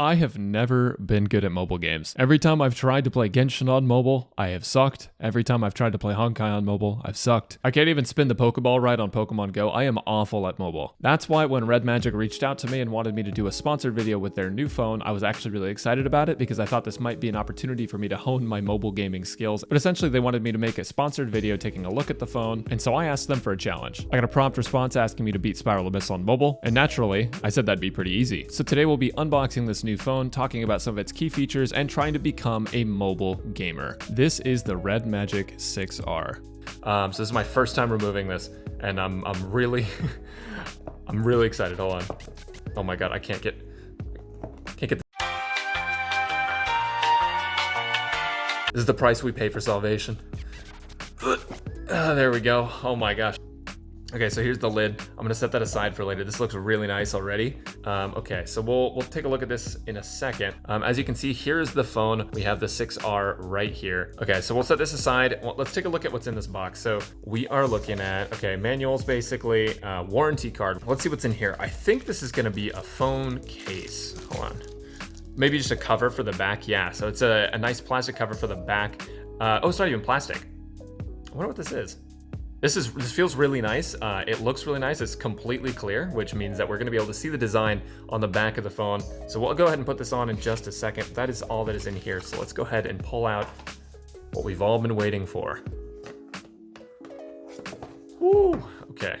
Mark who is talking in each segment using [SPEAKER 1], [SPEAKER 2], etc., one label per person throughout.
[SPEAKER 1] I have never been good at mobile games. Every time I've tried to play Genshin on mobile, I have sucked. Every time I've tried to play Honkai on mobile, I've sucked. I can't even spin the Pokeball right on Pokemon Go. I am awful at mobile. That's why when REDMAGIC reached out to me and wanted me to do a sponsored video with their new phone, I was actually really excited about it because I thought this might be an opportunity for me to hone my mobile gaming skills. But essentially they wanted me to make a sponsored video taking a look at the phone, and so I asked them for a challenge. I got a prompt response asking me to beat Spiral Abyss on mobile, and naturally, I said that'd be pretty easy. So today we'll be unboxing this new phone, talking about some of its key features, and trying to become a mobile gamer. This is the REDMAGIC 6R. So this is my first time removing this, and I'm really, I'm really excited. Hold on. Oh my god, I can't get the... This is the price we pay for salvation. There we go. Oh my gosh. Okay, so here's the lid. I'm gonna set that aside for later. This looks really nice already. Okay, so we'll take a look at this in a second. As you can see, here's the phone. We have the 6R right here. Okay, so we'll set this aside. Well, let's take a look at what's in this box. So we are looking at, okay, manuals basically, warranty card. Let's see what's in here. I think this is gonna be a phone case. Hold on. Maybe just a cover for the back. Yeah, so it's a nice plastic cover for the back. Oh, it's not even plastic. I wonder what this is. This feels really nice. It looks really nice. It's completely clear, which means that we're gonna be able to see the design on the back of the phone. So we'll go ahead and put this on in just a second. That is all that is in here. So let's go ahead and pull out what we've all been waiting for. Woo, okay.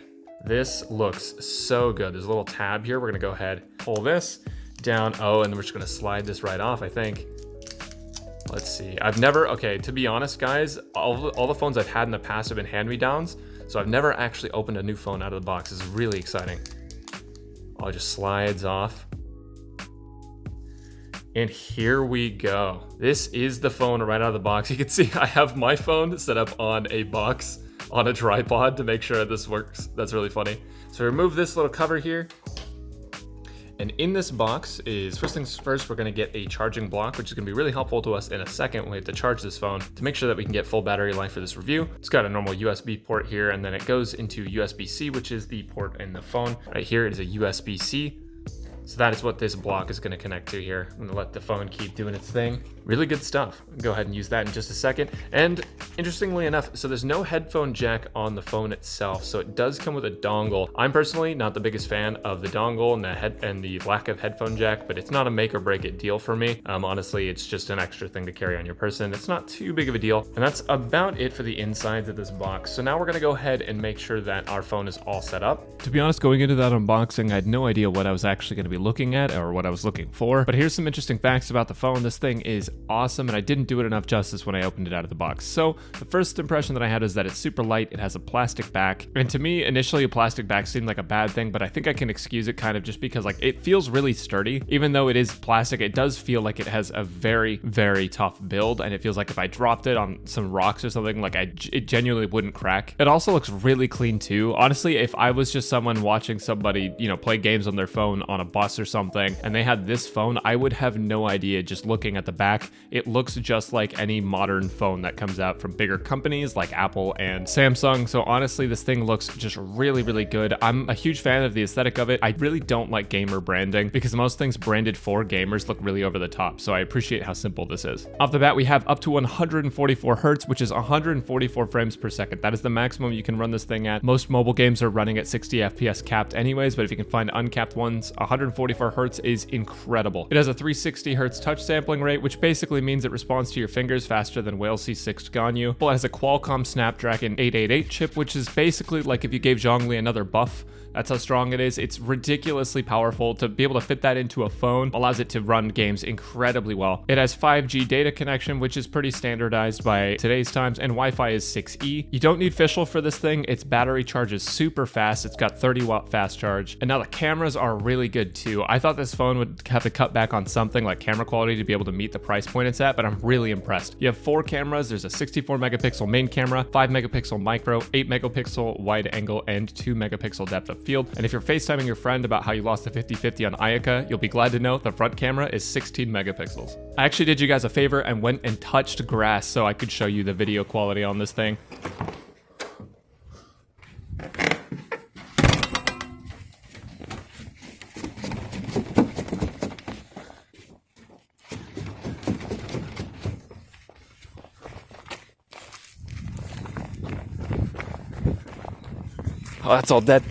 [SPEAKER 1] This looks so good. There's a little tab here. We're gonna go ahead, pull this down. Oh, and we're just gonna slide this right off, I think. Let's see. Okay, to be honest, guys, all the phones I've had in the past have been hand-me-downs, so I've never actually opened a new phone out of the box. This is really exciting. Oh, it just slides off. And here we go. This is the phone right out of the box. You can see I have my phone set up on a box, on a tripod to make sure this works. That's really funny. So remove this little cover here. And in this box is, first things first, we're gonna get a charging block, which is gonna be really helpful to us in a second when we have to charge this phone to make sure that we can get full battery life for this review. It's got a normal USB port here, and then it goes into USB-C, which is the port in the phone. Right here it is a USB-C. So that is what this block is gonna connect to here. I'm gonna let the phone keep doing its thing. Really good stuff. Go ahead and use that in just a second. And interestingly enough, so there's no headphone jack on the phone itself, so it does come with a dongle. I'm personally not the biggest fan of the dongle and the lack of headphone jack, but it's not a make or break it deal for me. Honestly, it's just an extra thing to carry on your person. It's not too big of a deal. And that's about it for the insides of this box. So now we're gonna go ahead and make sure that our phone is all set up. To be honest, going into that unboxing, I had no idea what I was actually gonna be looking at or what I was looking for, but here's some interesting facts about the phone. This thing is awesome, and I didn't do it enough justice when I opened it out of the box. So the first impression that I had is that it's super light. It has a plastic back, and to me initially a plastic back seemed like a bad thing, but I think I can excuse it kind of just because like it feels really sturdy. Even though it is plastic, it does feel like it has a very, very tough build, and it feels like if I dropped it on some rocks or something, like it genuinely wouldn't crack. It also looks really clean too. Honestly, if I was just someone watching somebody, you know, play games on their phone on a bus or something, and they had this phone, I would have no idea just looking at the back. It looks just like any modern phone that comes out from bigger companies like Apple and Samsung. So honestly, this thing looks just really, really good. I'm a huge fan of the aesthetic of it. I really don't like gamer branding because most things branded for gamers look really over the top. So I appreciate how simple this is. Off the bat, we have up to 144 hertz, which is 144 frames per second. That is the maximum you can run this thing at. Most mobile games are running at 60 FPS capped anyways, but if you can find uncapped ones, 144 hertz is incredible. It has a 360 hertz touch sampling rate, which basically means it responds to your fingers faster than Whale C6 Ganyu. It has a Qualcomm Snapdragon 888 chip, which is basically like if you gave Zhongli another buff. That's how strong it is. It's ridiculously powerful. To be able to fit that into a phone allows it to run games incredibly well. It has 5G data connection, which is pretty standardized by today's times, and Wi-Fi is 6E. You don't need official for this thing. Its battery charges super fast. It's got 30-watt fast charge. And now the cameras are really good too. I thought this phone would have to cut back on something like camera quality to be able to meet the price point it's at, but I'm really impressed. You have 4 cameras. There's a 64 megapixel main camera, 5 megapixel micro, 8 megapixel wide angle, and 2 megapixel depth of field. And if you're FaceTiming your friend about how you lost the 50-50 on Ayaka, you'll be glad to know the front camera is 16 megapixels. I actually did you guys a favor and went and touched grass so I could show you the video quality on this thing. Oh, that's all dead.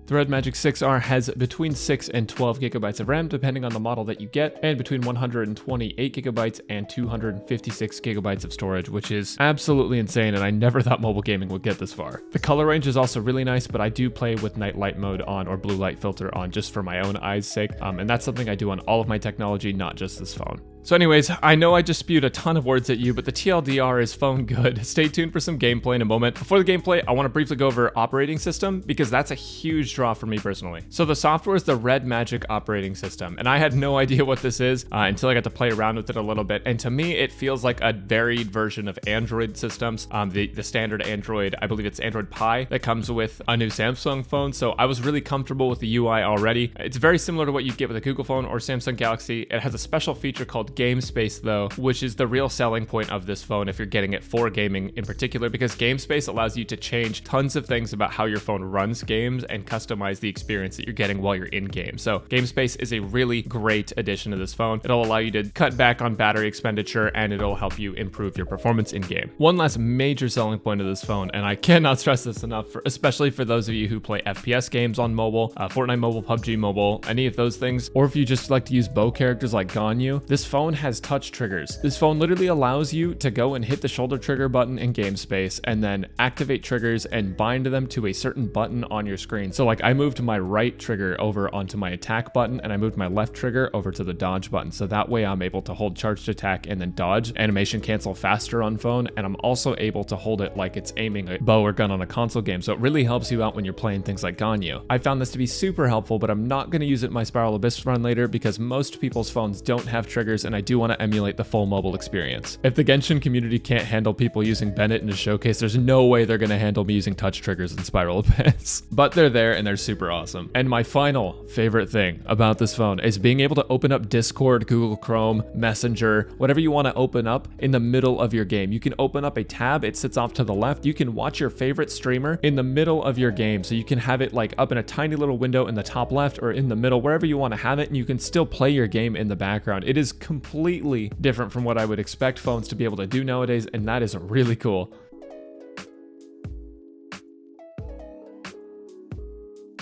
[SPEAKER 1] The REDMAGIC 6R has between 6 and 12 gigabytes of RAM depending on the model that you get, and between 128 gigabytes and 256 gigabytes of storage, which is absolutely insane, and I never thought mobile gaming would get this far. The color range is also really nice, but I do play with night light mode on or blue light filter on just for my own eyes' sake, and that's something I do on all of my technology, not just this phone. So anyways, I know I just spewed a ton of words at you, but the TLDR is phone good. Stay tuned for some gameplay in a moment. Before the gameplay, I want to briefly go over operating system because that's a huge draw for me personally. So the software is the REDMAGIC operating system, and I had no idea what this is until I got to play around with it a little bit. And to me, it feels like a varied version of Android systems. The standard Android, I believe it's Android Pie that comes with a new Samsung phone. So I was really comfortable with the UI already. It's very similar to what you'd get with a Google phone or Samsung Galaxy. It has a special feature called Game Space though, which is the real selling point of this phone if you're getting it for gaming in particular, because Game Space allows you to change tons of things about how your phone runs games and customize the experience that you're getting while you're in game. So Game Space is a really great addition to this phone. It'll allow you to cut back on battery expenditure and it'll help you improve your performance in game. One last major selling point of this phone, and I cannot stress this enough, especially for those of you who play FPS games on mobile, Fortnite mobile, PUBG mobile, any of those things, or if you just like to use bow characters like Ganyu, this phone has touch triggers. This phone literally allows you to go and hit the shoulder trigger button in Game Space and then activate triggers and bind them to a certain button on your screen. So like I moved my right trigger over onto my attack button and I moved my left trigger over to the dodge button. So that way I'm able to hold charged attack and then dodge, animation cancel faster on phone, and I'm also able to hold it like it's aiming a bow or gun on a console game. So it really helps you out when you're playing things like Ganyu. I found this to be super helpful, but I'm not going to use it in my Spiral Abyss run later because most people's phones don't have triggers and I do want to emulate the full mobile experience. If the Genshin community can't handle people using Bennett in a showcase, there's no way they're going to handle me using touch triggers in Spiral Abyss. But they're there and they're super awesome. And my final favorite thing about this phone is being able to open up Discord, Google Chrome, Messenger, whatever you want to open up in the middle of your game. You can open up a tab, it sits off to the left. You can watch your favorite streamer in the middle of your game. So you can have it like up in a tiny little window in the top left or in the middle, wherever you want to have it, and you can still play your game in the background. It is completely different from what I would expect phones to be able to do nowadays, and that is really cool.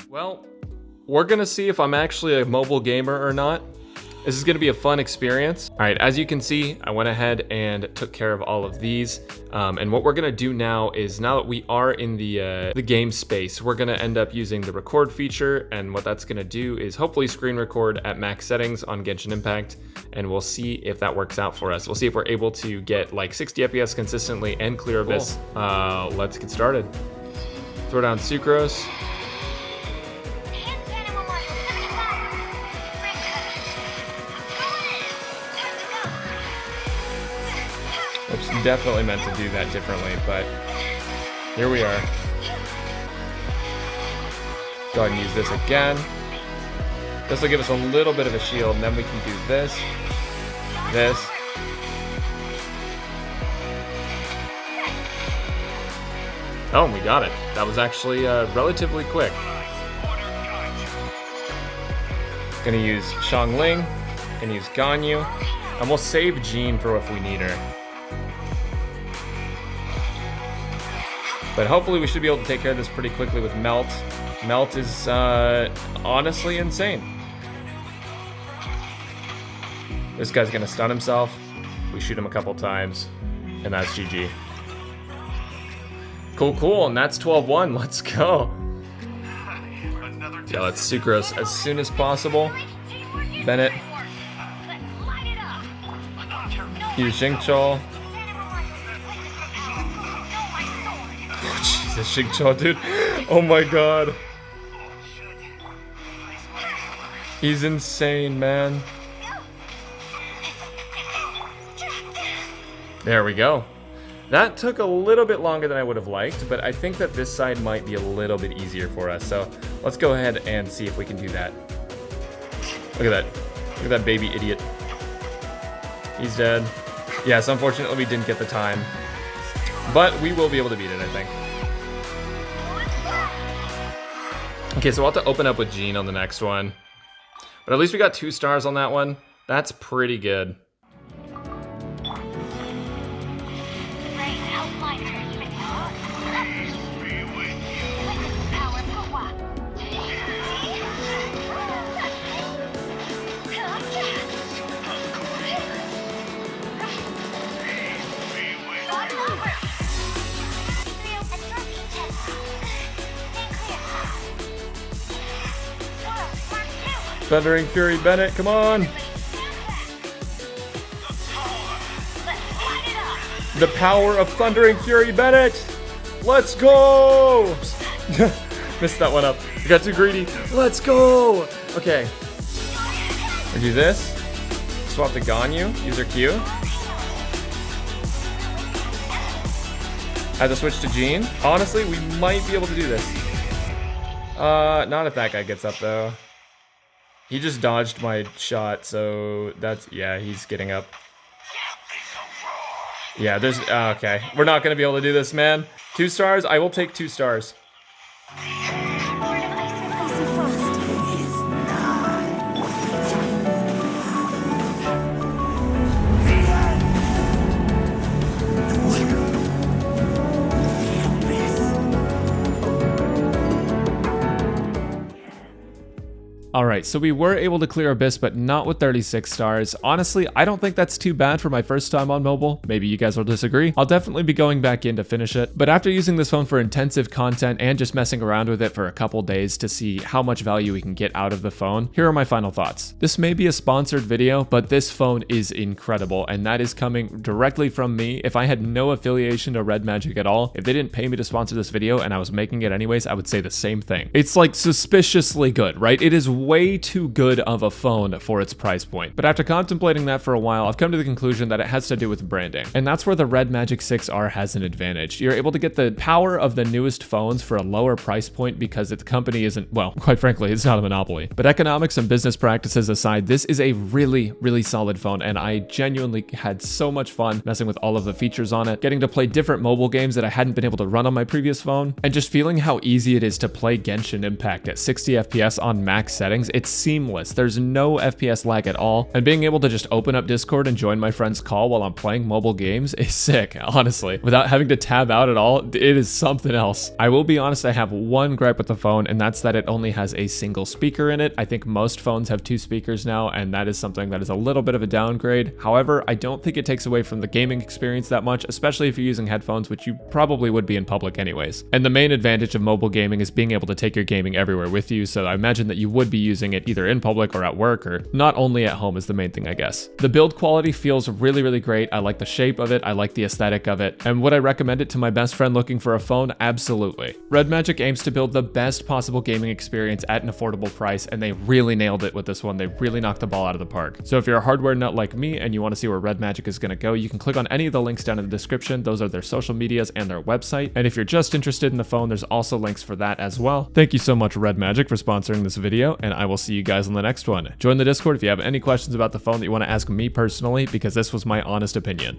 [SPEAKER 1] Well, we're gonna see if I'm actually a mobile gamer or not. This is gonna be a fun experience. All right, as you can see, I went ahead and took care of all of these. And what we're gonna do now is, now that we are in the game space, we're gonna end up using the record feature. And what that's gonna do is hopefully screen record at max settings on Genshin Impact. And we'll see if that works out for us. We'll see if we're able to get like 60 FPS consistently and clear Abyss. Cool. Let's get started. Throw down Sucrose. Oops, definitely meant to do that differently, but here we are. Go ahead and use this again. This will give us a little bit of a shield, and then we can do this, this. Oh, we got it. That was actually relatively quick. Gonna use Xiangling, gonna use Ganyu, and we'll save Jean for if we need her. But hopefully we should be able to take care of this pretty quickly with Melt. Melt is honestly insane. This guy's gonna stun himself. We shoot him a couple times, and that's GG. Cool, and that's 12-1. Let's go. Yeah, let's Sucrose as soon as possible. Bennett. Use Xingqiu. Jesus, Xingqiu, dude. Oh my god. He's insane, man. There we go. That took a little bit longer than I would have liked, but I think that this side might be a little bit easier for us. So let's go ahead and see if we can do that. Look at that. Look at that baby idiot. He's dead. Yes, unfortunately we didn't get the time, but we will be able to beat it, I think. Okay, so we'll have to open up with Jean on the next one. But at least we got 2 stars on that one. That's pretty good. Thundering Fury Bennett, come on! The power of Thundering Fury Bennett! Let's go! Missed that one up. I got too greedy. Let's go! Okay. We'll do this. Swap to Ganyu. Use our Q. I have to switch to Jean. Honestly, we might be able to do this. Not if that guy gets up, though. He just dodged my shot, so that's... Yeah, he's getting up. Yeah, there's... okay. We're not going to be able to do this, man. 2 stars? I will take 2 stars. Alright, so we were able to clear Abyss, but not with 36 stars. Honestly, I don't think that's too bad for my first time on mobile. Maybe you guys will disagree. I'll definitely be going back in to finish it. But after using this phone for intensive content and just messing around with it for a couple days to see how much value we can get out of the phone, here are my final thoughts. This may be a sponsored video, but this phone is incredible, and that is coming directly from me. If I had no affiliation to REDMAGIC at all, if they didn't pay me to sponsor this video and I was making it anyways, I would say the same thing. It's like suspiciously good, right? It is way too good of a phone for its price point. But after contemplating that for a while, I've come to the conclusion that it has to do with branding. And that's where the REDMAGIC 6R has an advantage. You're able to get the power of the newest phones for a lower price point because the company isn't, well, quite frankly, it's not a monopoly. But economics and business practices aside, this is a really, really solid phone, and I genuinely had so much fun messing with all of the features on it, getting to play different mobile games that I hadn't been able to run on my previous phone, and just feeling how easy it is to play Genshin Impact at 60 FPS on max settings. It's seamless. There's no FPS lag at all, and being able to just open up Discord and join my friend's call while I'm playing mobile games is sick, honestly. Without having to tab out at all, it is something else. I will be honest, I have one gripe with the phone, and that's that it only has a single speaker in it. I think most phones have 2 speakers now, and that is something that is a little bit of a downgrade. However, I don't think it takes away from the gaming experience that much, especially if you're using headphones, which you probably would be in public anyways. And the main advantage of mobile gaming is being able to take your gaming everywhere with you, so I imagine that you would be using it either in public or at work, or not only at home is the main thing, I guess. The build quality feels really, really great. I like the shape of it, I like the aesthetic of it, and would I recommend it to my best friend looking for a phone? Absolutely. REDMAGIC aims to build the best possible gaming experience at an affordable price, and they really nailed it with this one. They really knocked the ball out of the park. So if you're a hardware nut like me and you want to see where REDMAGIC is going to go, you can click on any of the links down in the description. Those are their social medias and their website. And if you're just interested in the phone, there's also links for that as well. Thank you so much, REDMAGIC, for sponsoring this video, and I will see you guys on the next one. Join the Discord if you have any questions about the phone that you want to ask me personally, because this was my honest opinion.